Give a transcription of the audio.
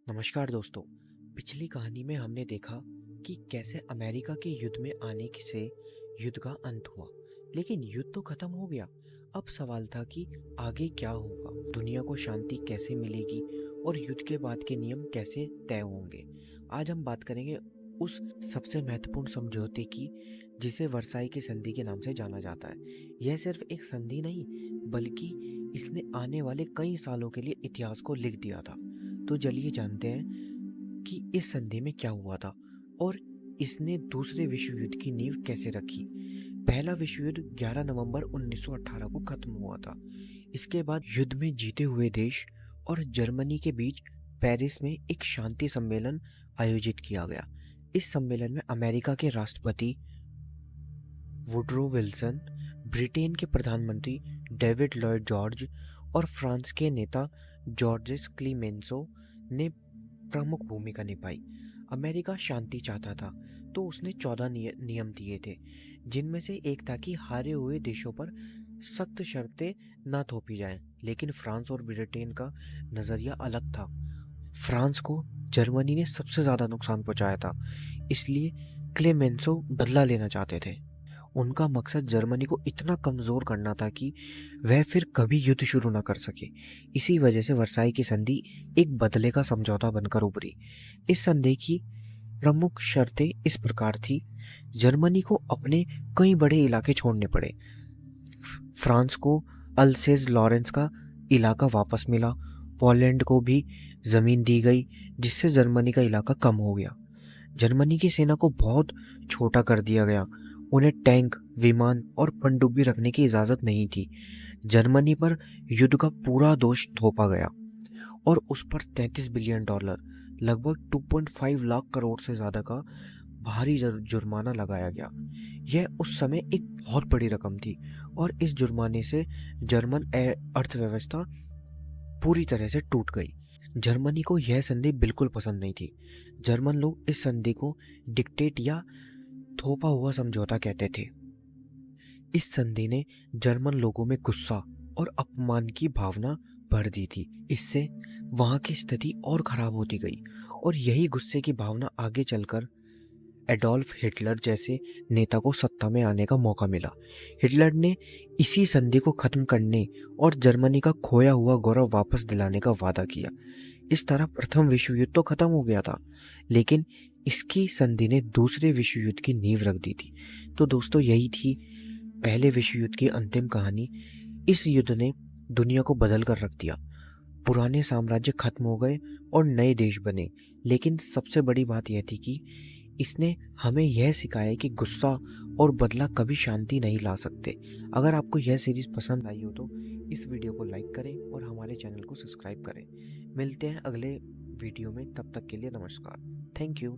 नमस्कार दोस्तों। पिछली कहानी में हमने देखा कि कैसे अमेरिका के युद्ध में आने से युद्ध का अंत हुआ, लेकिन युद्ध तो खत्म हो गया। अब सवाल था कि आगे क्या होगा, दुनिया को शांति कैसे मिलेगी और युद्ध के बाद के नियम कैसे तय होंगे। आज हम बात करेंगे उस सबसे महत्वपूर्ण समझौते की जिसे वर्साई की संधि के नाम से जाना जाता है। यह सिर्फ एक संधि नहीं, बल्कि इसने आने वाले कई सालों के लिए इतिहास को लिख दिया था। तो चलिए जानते हैं कि इस संधि में क्या हुआ था और इसने दूसरे विश्व युद्ध की नींव कैसे रखी। पहला विश्व युद्ध 11 नवंबर 1918 को खत्म हुआ था। इसके बाद युद्ध में जीते हुए देश और जर्मनी के बीच पेरिस में एक शांति सम्मेलन आयोजित किया गया। इस सम्मेलन में अमेरिका के राष्ट्रपति वुडरो विल्सन, ब्रिटेन के प्रधानमंत्री डेविड लॉयड जॉर्ज और फ्रांस के नेता जॉर्जेस क्लीमेंसो ने प्रमुख भूमिका निभाई। अमेरिका शांति चाहता था, तो उसने 14 नियम दिए थे, जिनमें से एक था कि हारे हुए देशों पर सख्त शर्तें न थोपी जाएं। लेकिन फ्रांस और ब्रिटेन का नज़रिया अलग था। फ्रांस को जर्मनी ने सबसे ज़्यादा नुकसान पहुंचाया था, इसलिए क्लेमेंसो बदला लेना चाहते थे। उनका मकसद जर्मनी को इतना कमज़ोर करना था कि वह फिर कभी युद्ध शुरू न कर सके। इसी वजह से वर्साई की संधि एक बदले का समझौता बनकर उभरी। इस संधि की प्रमुख शर्तें इस प्रकार थी। जर्मनी को अपने कई बड़े इलाके छोड़ने पड़े। फ्रांस को अल्सेज लॉरेंस का इलाका वापस मिला। पोलैंड को भी ज़मीन दी गई, जिससे जर्मनी का इलाका कम हो गया। जर्मनी की सेना को बहुत छोटा कर दिया गया। उन्हें टैंक, विमान और पनडुब्बी रखने की इजाज़त नहीं थी। जर्मनी पर युद्ध का पूरा दोष थोपा गया और उस पर $33 बिलियन, लगभग 2.5 लाख करोड़ से ज़्यादा का भारी जुर्माना लगाया गया। यह उस समय एक बहुत बड़ी रकम थी और इस जुर्माने से जर्मन अर्थव्यवस्था पूरी तरह से टूट गई। जर्मनी को यह संधि बिल्कुल पसंद नहीं थी। जर्मन लोग इस संधि को डिक्टेट या थोपा हुआ समझौता कहते थे। इस संधि ने जर्मन लोगों में गुस्सा और अपमान की भावना भर दी थी। इससे वहां की स्थिति और खराब होती गई और यही गुस्से की भावना आगे चलकर एडोल्फ हिटलर जैसे नेता को सत्ता में आने का मौका मिला। हिटलर ने इसी संधि को खत्म करने और जर्मनी का खोया हुआ गौरव वापस दिलाने का वादा किया। इस तरह प्रथम विश्व युद्ध तो खत्म हो गया था, लेकिन इसकी संधि ने दूसरे विश्व युद्ध की नींव रख दी थी। तो दोस्तों, यही थी पहले विश्व युद्ध की अंतिम कहानी। इस युद्ध ने दुनिया को बदल कर रख दिया। पुराने साम्राज्य खत्म हो गए और नए देश बने। लेकिन सबसे बड़ी बात यह थी कि इसने हमें यह सिखाया कि गुस्सा और बदला कभी शांति नहीं ला सकते। अगर आपको यह सीरीज पसंद आई हो तो इस वीडियो को लाइक करें और हमारे चैनल को सब्सक्राइब करें। मिलते हैं अगले वीडियो में, तब तक के लिए नमस्कार। Thank you.